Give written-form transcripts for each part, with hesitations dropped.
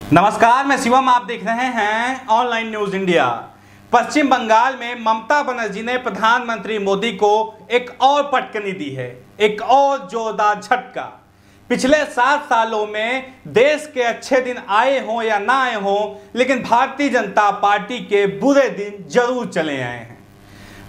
नमस्कार, मैं शिवम। आप देख रहे हैं ऑनलाइन न्यूज इंडिया। पश्चिम बंगाल में ममता बनर्जी ने प्रधानमंत्री मोदी को एक और पटकनी दी है, एक और जोरदार झटका। पिछले 7 सालों में देश के अच्छे दिन आए हों या ना आए हों, लेकिन भारतीय जनता पार्टी के बुरे दिन जरूर चले आए हैं।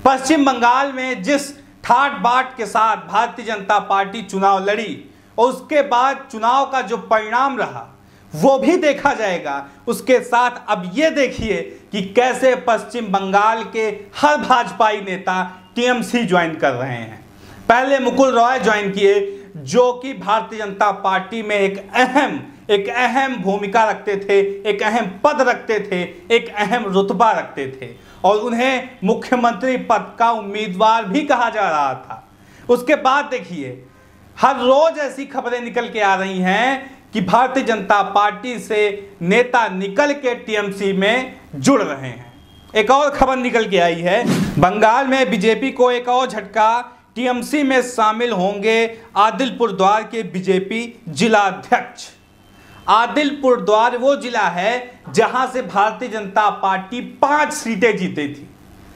पश्चिम बंगाल में जिस ठाट बाट के साथ भारतीय जनता पार्टी चुनाव लड़ी और उसके बाद चुनाव का जो परिणाम रहा वो भी देखा जाएगा। उसके साथ अब ये देखिए कि कैसे पश्चिम बंगाल के हर भाजपाई नेता टीएमसी ज्वाइन कर रहे हैं। पहले मुकुल रॉय ज्वाइन किए, जो कि भारतीय जनता पार्टी में एक अहम भूमिका रखते थे, एक अहम पद रखते थे, एक अहम रुतबा रखते थे और उन्हें मुख्यमंत्री पद का उम्मीदवार भी कहा जा रहा था। उसके बाद देखिए हर रोज ऐसी खबरें निकल के आ रही हैं कि भारतीय जनता पार्टी से नेता निकल के टीएमसी में जुड़ रहे हैं। एक और खबर निकल के आई है, बंगाल में बीजेपी को एक और झटका। टीएमसी में शामिल होंगे आदिलपुरद्वार के बीजेपी जिला अध्यक्ष। आदिलपुरद्वार वो जिला है जहां से भारतीय जनता पार्टी 5 सीटें जीती थी।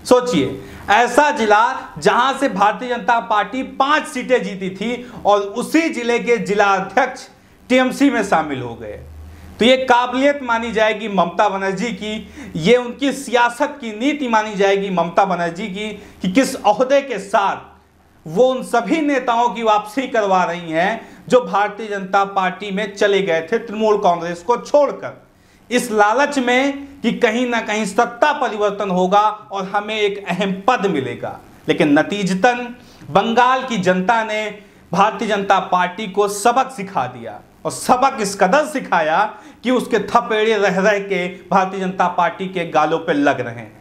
सोचिए, ऐसा जिला जहां से भारतीय जनता पार्टी 5 सीटें जीती थी और उसी जिले के जिला अध्यक्ष टीएमसी में शामिल हो गए। तो ये काबिलियत मानी जाएगी ममता बनर्जी की, ये उनकी सियासत की नीति मानी जाएगी ममता बनर्जी की कि किस ओहदे के साथ वो उन सभी नेताओं की वापसी करवा रही हैं जो भारतीय जनता पार्टी में चले गए थे तृणमूल कांग्रेस को छोड़कर, इस लालच में कि कहीं ना कहीं सत्ता परिवर्तन होगा और हमें एक अहम पद मिलेगा। लेकिन नतीजतन बंगाल की जनता ने भारतीय जनता पार्टी को सबक सिखा दिया और सबक इस कदर सिखाया कि उसके थपेड़े रह के भारतीय जनता पार्टी के गालों पे लग रहे हैं।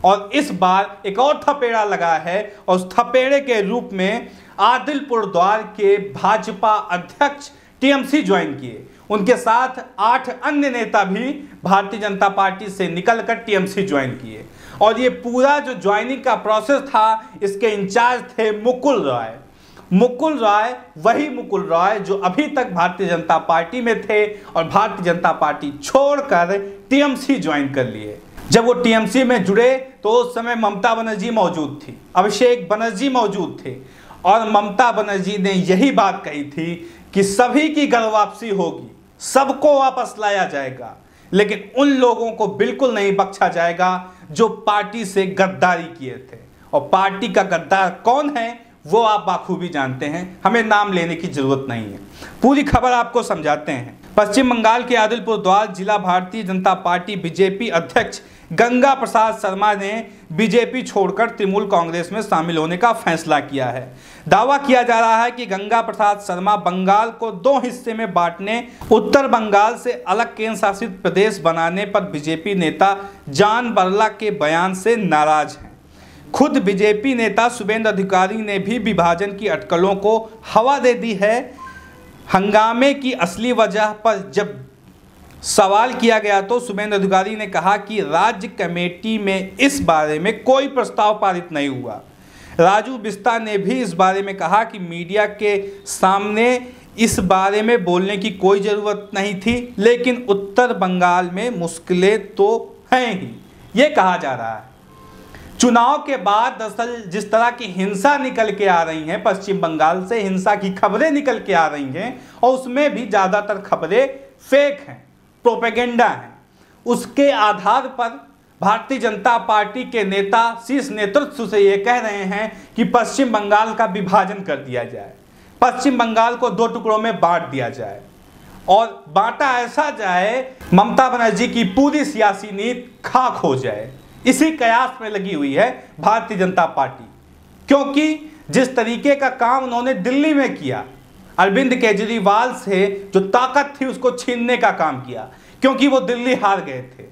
और इस बार एक और थपेड़ा लगा है और उस थपेड़े के रूप में आदिलपुरद्वार के भाजपा अध्यक्ष टीएमसी ज्वाइन किए। उनके साथ 8 अन्य नेता भी भारतीय जनता पार्टी से निकलकर टीएमसी ज्वाइन किए और ये पूरा जो ज्वाइनिंग का प्रोसेस था, इसके इंचार्ज थे मुकुल रॉय। मुकुल रॉय वही मुकुल रॉय जो अभी तक भारतीय जनता पार्टी में थे और भारतीय जनता पार्टी छोड़कर टीएमसी ज्वाइन कर लिए। जब वो टीएमसी में जुड़े तो उस समय ममता बनर्जी मौजूद थी, अभिषेक बनर्जी मौजूद थे और ममता बनर्जी ने यही बात कही थी कि सभी की घर वापसी होगी, सबको वापस लाया जाएगा, लेकिन उन लोगों को बिल्कुल नहीं बख्शा जाएगा जो पार्टी से गद्दारी किए थे। और पार्टी का गद्दार कौन है वो आप बाखूबी जानते हैं, हमें नाम लेने की जरूरत नहीं है। पूरी खबर आपको समझाते हैं। पश्चिम बंगाल के आदिलपुरद्वार जिला भारतीय जनता पार्टी बीजेपी अध्यक्ष गंगा प्रसाद शर्मा ने बीजेपी छोड़कर तृणमूल कांग्रेस में शामिल होने का फैसला किया है। दावा किया जा रहा है कि गंगा प्रसाद शर्मा बंगाल को 2 हिस्से में बांटने, उत्तर बंगाल से अलग केंद्र शासित प्रदेश बनाने पर बीजेपी नेता जॉन बरला के बयान से नाराज हैं। खुद बीजेपी नेता शुभेंदु अधिकारी ने भी विभाजन की अटकलों को हवा दे दी है। हंगामे की असली वजह पर जब सवाल किया गया तो शुभेंदु अधिकारी ने कहा कि राज्य कमेटी में इस बारे में कोई प्रस्ताव पारित नहीं हुआ। राजू बिस्ता ने भी इस बारे में कहा कि मीडिया के सामने इस बारे में बोलने की कोई ज़रूरत नहीं थी, लेकिन उत्तर बंगाल में मुश्किलें तो हैं ही, ये कहा जा रहा है। चुनाव के बाद दरअसल जिस तरह की हिंसा निकल के आ रही हैं, पश्चिम बंगाल से हिंसा की खबरें निकल के आ रही हैं और उसमें भी ज़्यादातर खबरें फेक हैं, प्रोपेगेंडा हैं। उसके आधार पर भारतीय जनता पार्टी के नेता शीर्ष नेतृत्व से ये कह रहे हैं कि पश्चिम बंगाल का विभाजन कर दिया जाए, पश्चिम बंगाल को 2 टुकड़ों में बांट दिया जाए और बांटा ऐसा जाए ममता बनर्जी की पूरी सियासी नीति खाक हो जाए। इसी कयास में लगी हुई है भारतीय जनता पार्टी, क्योंकि जिस तरीके का काम उन्होंने दिल्ली में किया, अरविंद केजरीवाल से जो ताकत थी उसको छीनने का काम किया, क्योंकि वो दिल्ली हार गए थे,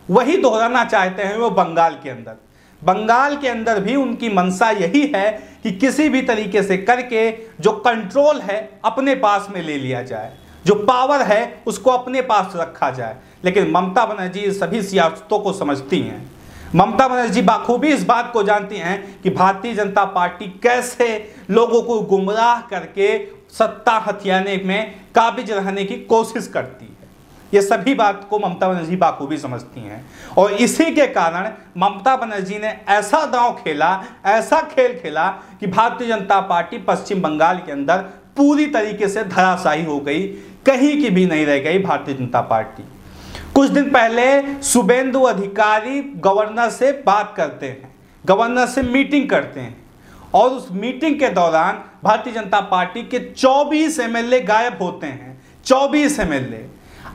वही दोहराना चाहते हैं वो बंगाल के अंदर। बंगाल के अंदर भी उनकी मंशा यही है कि किसी भी तरीके से करके जो कंट्रोल है अपने पास में ले लिया जाए, जो पावर है उसको अपने पास रखा जाए। लेकिन ममता बनर्जी सभी सियासतों को समझती हैं। ममता बनर्जी बाखूबी इस बात को जानती हैं कि भारतीय जनता पार्टी कैसे लोगों को गुमराह करके सत्ता हथियाने में काबिज रहने की कोशिश करती है। ये सभी बात को ममता बनर्जी बाखूबी समझती हैं और इसी के कारण ममता बनर्जी ने ऐसा दांव खेला, ऐसा खेल खेला कि भारतीय जनता पार्टी पश्चिम बंगाल के अंदर पूरी तरीके से धराशायी हो गई, कहीं की भी नहीं रह गई भारतीय जनता पार्टी। कुछ दिन पहले शुभेंदु अधिकारी गवर्नर से बात करते हैं, गवर्नर से मीटिंग करते हैं और उस मीटिंग के दौरान भारतीय जनता पार्टी के 24 एमएलए गायब होते हैं। 24 एमएलए,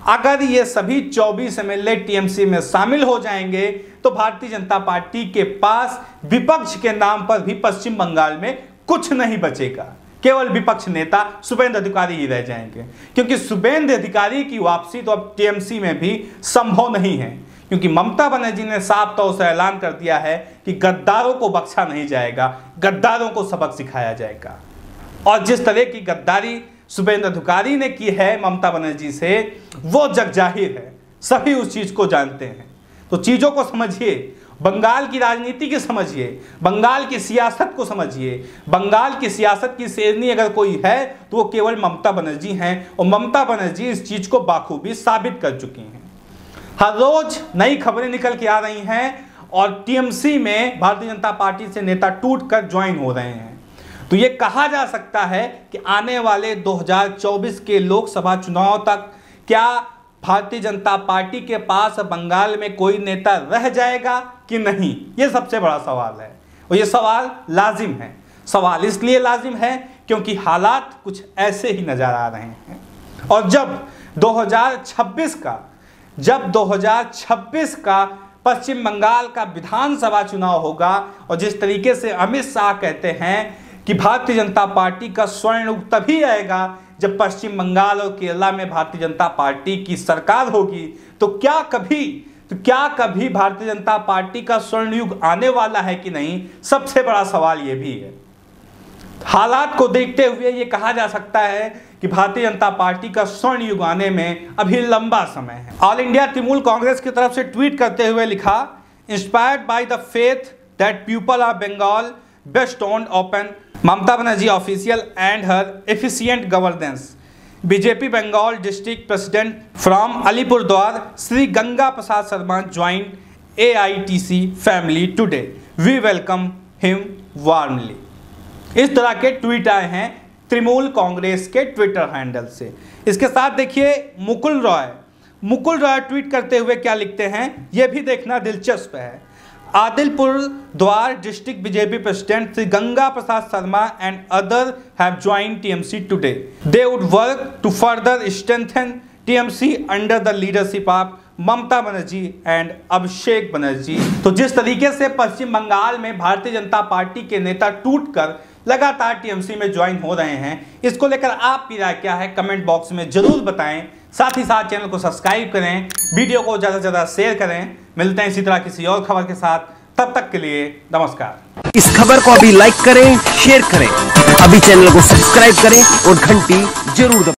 अगर ये सभी 24 एमएलए टीएमसी में शामिल हो जाएंगे तो भारतीय जनता पार्टी के पास विपक्ष के नाम पर भी पश्चिम बंगाल में कुछ नहीं बचेगा, केवल विपक्ष नेता शुभेंदु अधिकारी ही रह जाएंगे, क्योंकि शुभेंदु अधिकारी की वापसी तो अब टीएमसी में भी संभव नहीं है, क्योंकि ममता बनर्जी ने साफ तौर से ऐलान कर दिया है कि गद्दारों को बख्शा नहीं जाएगा, गद्दारों को सबक सिखाया जाएगा। और जिस तरह की गद्दारी शुभेंदु अधिकारी ने की है ममता बनर्जी से, वो जग जाहिर है, सभी उस चीज को जानते हैं। तो चीजों को समझिए, बंगाल की राजनीति की समझिए, बंगाल की सियासत को समझिए। बंगाल की सियासत की शेरनी अगर कोई है तो वो केवल ममता बनर्जी हैं और ममता बनर्जी इस चीज को बाखूबी साबित कर चुकी हैं। हर रोज नई खबरें निकल के आ रही हैं और टीएमसी में भारतीय जनता पार्टी से नेता टूटकर ज्वाइन हो रहे हैं। तो ये कहा जा सकता है कि आने वाले 2024 के लोकसभा चुनाव तक क्या भारतीय जनता पार्टी के पास बंगाल में कोई नेता रह जाएगा कि नहीं, ये सबसे बड़ा सवाल है। और ये सवाल लाजिम है। सवाल इसलिए लाजिम है क्योंकि हालात कुछ ऐसे ही नजर आ रहे हैं। और जब 2026 का पश्चिम बंगाल का विधानसभा चुनाव होगा और जिस तरीके से अमित शाह कहते हैं कि भारतीय जनता पार्टी का स्वर्ण युग तभी आएगा जब पश्चिम बंगाल और केरला में भारतीय जनता पार्टी की सरकार होगी, तो क्या कभी भारतीय जनता पार्टी का स्वर्ण युग आने वाला है कि नहीं, सबसे बड़ा सवाल ये भी है। हालात को देखते हुए ये कहा जा सकता है कि भारतीय जनता पार्टी का स्वर्ण युग आने में अभी लंबा समय है। ऑल इंडिया तृणमूल कांग्रेस की तरफ से ट्वीट करते हुए लिखा, inspired by the faith that people of Bengal best on open Mamata Banerjee official and her efficient governance. BJP Bengal District President from Alipurdwar, Sri Ganga Prasad Sharma joined AITC family today. We welcome him warmly. इस तरह के tweet आए हैं तृणमूल कांग्रेस के Twitter handle से। इसके साथ देखिए मुकुल रॉय ट्वीट करते हुए क्या लिखते हैं, यह भी देखना दिलचस्प है। Alipurduar district BJP president Shri Ganga Prasad Sharma and other have joined TMC today. They would work to further strengthen TMC under the leadership of Mamata Banerjee and Abhishek Banerjee. तो जिस तरीके से पश्चिम बंगाल में भारतीय जनता पार्टी के नेता टूटकर लगातार टीएमसी में ज्वाइन हो रहे हैं, इसको लेकर आपकी राय क्या है कमेंट बॉक्स में जरूर बताएं। साथ ही साथ चैनल को सब्सक्राइब करें, वीडियो को ज़्यादा से ज़्यादा शेयर करें। मिलते हैं इसी तरह किसी और खबर के साथ, तब तक के लिए नमस्कार। इस खबर को अभी लाइक करें, शेयर करें, अभी चैनल को सब्सक्राइब करें और घंटी जरूर दबाएं।